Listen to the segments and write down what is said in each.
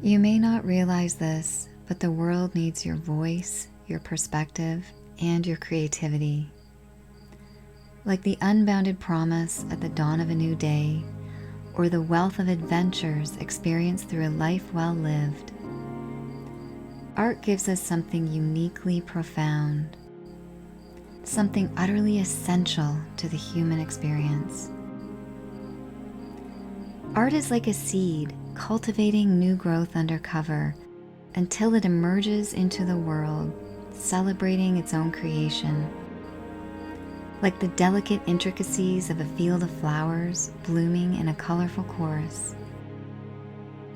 You may not realize this, but the world needs your voice, your perspective, and your creativity. Like the unbounded promise at the dawn of a new day, or the wealth of adventures experienced through a life well lived, art gives us something uniquely profound, something utterly essential to the human experience. Art is like a seed cultivating new growth under cover until it emerges into the world, celebrating its own creation. Like the delicate intricacies of a field of flowers blooming in a colorful chorus,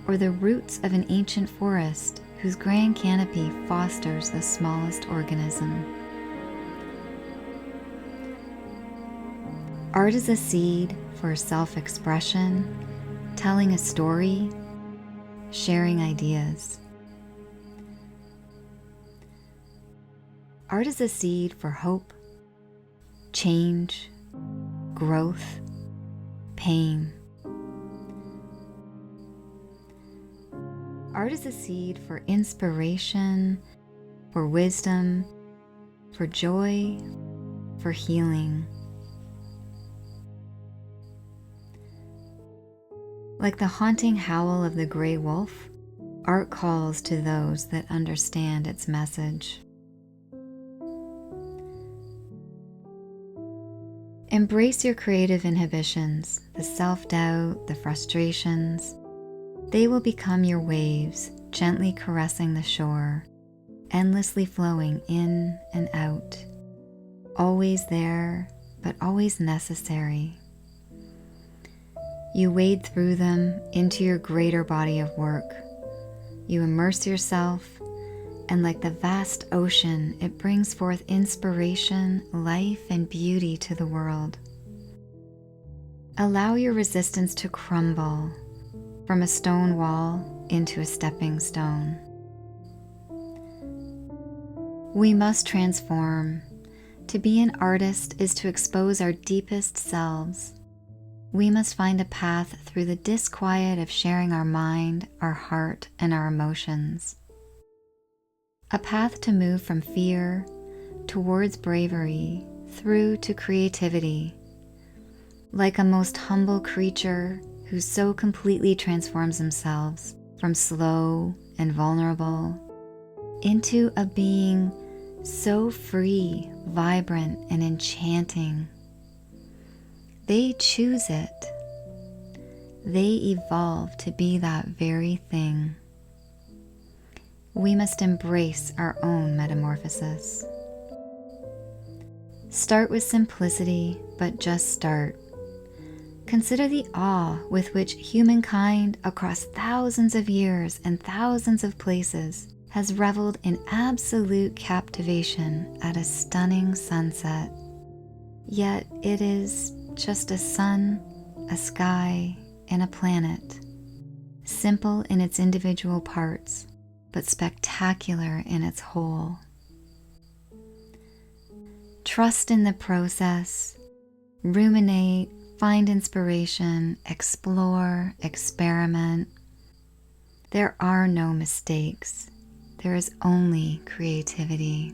or the roots of an ancient forest whose grand canopy fosters the smallest organism. Art is a seed for self-expression, telling a story, sharing ideas. Art is a seed for hope, change, growth, pain. Art is a seed for inspiration, for wisdom, for joy, for healing. Like the haunting howl of the gray wolf, art calls to those that understand its message. Embrace your creative inhibitions, the self-doubt, the frustrations. They will become your waves, gently caressing the shore, endlessly flowing in and out. Always there, but always necessary. You wade through them into your greater body of work. You immerse yourself, and like the vast ocean, it brings forth inspiration, life, and beauty to the world. Allow your resistance to crumble from a stone wall into a stepping stone. We must transform. To be an artist is to expose our deepest selves. We must find a path through the disquiet of sharing our mind, our heart, and our emotions. A path to move from fear towards bravery, through to creativity. Like a most humble creature who so completely transforms themselves from slow and vulnerable into a being so free, vibrant, and enchanting. They choose it. They evolve to be that very thing. We must embrace our own metamorphosis. Start with simplicity, but just start. Consider the awe with which humankind across thousands of years and thousands of places has reveled in absolute captivation at a stunning sunset. Yet it is just a sun, a sky, and a planet, simple in its individual parts, but spectacular in its whole. Trust in the process, ruminate, find inspiration, explore, experiment. There are no mistakes. There is only creativity.